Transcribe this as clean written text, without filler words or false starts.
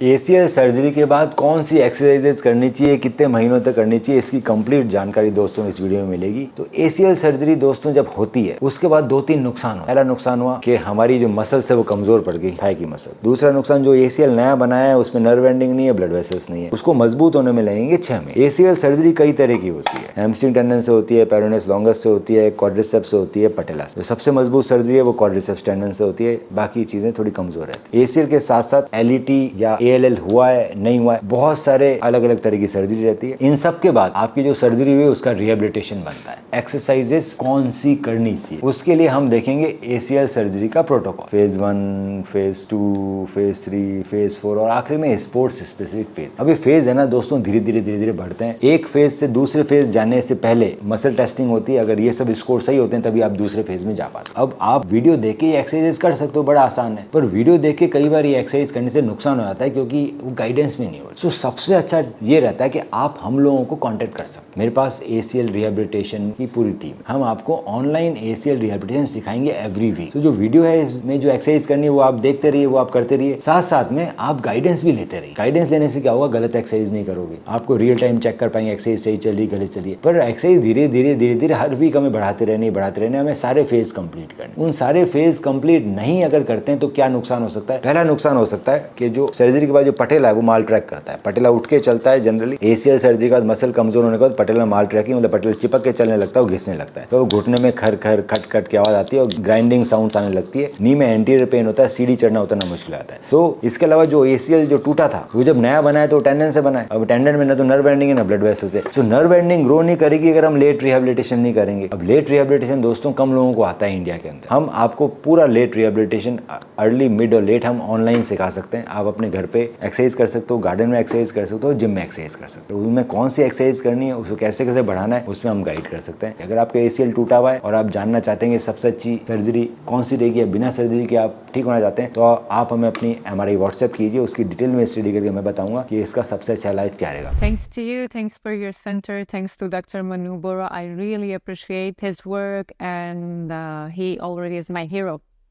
ACL surgery के बाद कौन सी एक्सरसाइजेस करनी चाहिए, कितने महीनों तक करनी चाहिए, इसकी कंप्लीट जानकारी दोस्तों इस वीडियो में मिलेगी। तो एसीएल सर्जरी दोस्तों जब होती है उसके बाद 2-3 नुकसान हुआ। पहला नुकसान हुआ कि हमारी जो मसल्स है वो कमजोर पड़ गई, थाई की मसल। दूसरा नुकसान, जो एसीएल नया बनाया है उसमें नर्व एंडिंग नहीं है, ब्लड वेसल्स नहीं है, उसको मजबूत होने में लगेंगे 6 महीने। एसीएल सर्जरी कई तरह की होती है, हैमस्ट्रिंग टेंडन से होती है, पेरोनेस लॉन्गस से होती है, क्वाड्रिसेप्स से होती है, पटेला से। जो सबसे मजबूत सर्जरी है वो क्वाड्रिसेप्स टेंडन से होती है, बाकी चीजें थोड़ी कमजोर रहती है। एसीएल के साथ साथ एलईटी या एएलएल हुआ है नहीं हुआ है, बहुत सारे अलग अलग तरह की सर्जरी रहती है। इन सब के बाद आपकी जो सर्जरी हुई उसका रिहेबिलिटेशन बनता है। एक्सरसाइजेस कौन सी करनी चाहिए उसके लिए हम देखेंगे एसीएल सर्जरी का protocol, phase 1, phase 2, phase 3, phase 4 और आखिरी में स्पोर्ट्स स्पेसिफिक फेज। अभी फेज है ना दोस्तों, धीरे धीरे बढ़ते हैं। एक फेज से दूसरे फेज जाने से पहले मसल टेस्टिंग होती है, अगर ये सब स्कोर सही होते हैं तभी आप दूसरे फेज में जा पाते। अब आप वीडियो देख के एक्सरसाइज कर सकते हो, बड़ा आसान है, पर वीडियो देख के कई बार ये एक्सरसाइज करने से नुकसान हो जाता है क्योंकि वो गाइडेंस में नहीं हो। सो सबसे अच्छा ये रहता है कि आप हम लोगों को कांटेक्ट कर सकते। मेरे पास एसीएल रिहेबिलिटेशन की पूरी टीम, हम आपको ऑनलाइन एसीएल रिहेबिलिटेशन सिखाएंगे एवरी वीक। तो जो वीडियो है इसमें जो एक्सरसाइज करनी है वो आप देखते रहिए, वो आप करते रहिए, साथ साथ में आप गाइडेंस भी लेते रहिए। गाइडेंस लेने से क्या होगा, गलत एक्सरसाइज नहीं करोगे, आपको रियल टाइम चेक कर पाएंगे एक्सरसाइज सही चल रही गलत चलिए। पर एक्सरसाइज धीरे धीरे हर वीक हमें बढ़ाते रहने हमें सारे फेज कंप्लीट करने। उन सारे फेज कंप्लीट नहीं अगर करते हैं तो क्या नुकसान हो सकता है। पहला नुकसान हो सकता है कि जो सर्जरी के बाद जो पटेला है वो माल ट्रैक करता है, पटेला उठ के चलता है। जनरली एसीएल सर्जरी के बाद मसल कमजोर होने के बाद पटेला माल ट्रैकिंग, मतलब पटेला चिपक के चलने लगता है, वो घिसने लगता है, तो घुटने में खर खर खट खट की आवाज आती है और ग्राइंडिंग साउंड आने लगती है। नी में एंटीरियर पेन होता है, सीढ़ी चढ़ना उतरना मुश्किल आता है। तो इसके अलावा जो एसीएल जो टूटा था वो जब नया बना है तो टेंडन से बना है। अब टेंडन में ना तो नर्व एंडिंग है ना ब्लड वेसल से, तो नर्व एंडिंग ग्रो नहीं करेगी अगर हम लेट रिहेबिलिटेशन नहीं करेंगे। अब लेट रिहेबिलिटेशन दोस्तों कम लोगों को आता है इंडिया के अंदर। हम आपको पूरा लेट रिहेबिलिटेशन, अर्ली, मिड और लेट हम ऑनलाइन सिखा सकते हैं। आप अपने घर पे एक्सरसाइज कर सकते हो, गार्डन में एक्सरसाइज कर सकते हो, जिम में एक्सरसाइज कर सकते हो। उसमें कौन सी एक्सरसाइज करनी है, उसको कैसे कैसे बढ़ाना है, उसमें हम गाइड कर सकते हैं। अगर आपका एसीएल टूटा हुआ है और आप जानना चाहते हैं कि सबसे अच्छी सर्जरी कौन सी रहेगी या बिना सर्जरी के आप ठीक होना चाहते हैं, तो आप हमें अपनी एमआरआई व्हाट्सएप कीजिए, उसकी डिटेल में स्टडी करके मैं बताऊंगा कि इसका सबसे अच्छा इलाज क्या रहेगा। Thanks to you, thanks for your center, thanks to Dr. Manu Bora. I really appreciate his work and he already is my hero.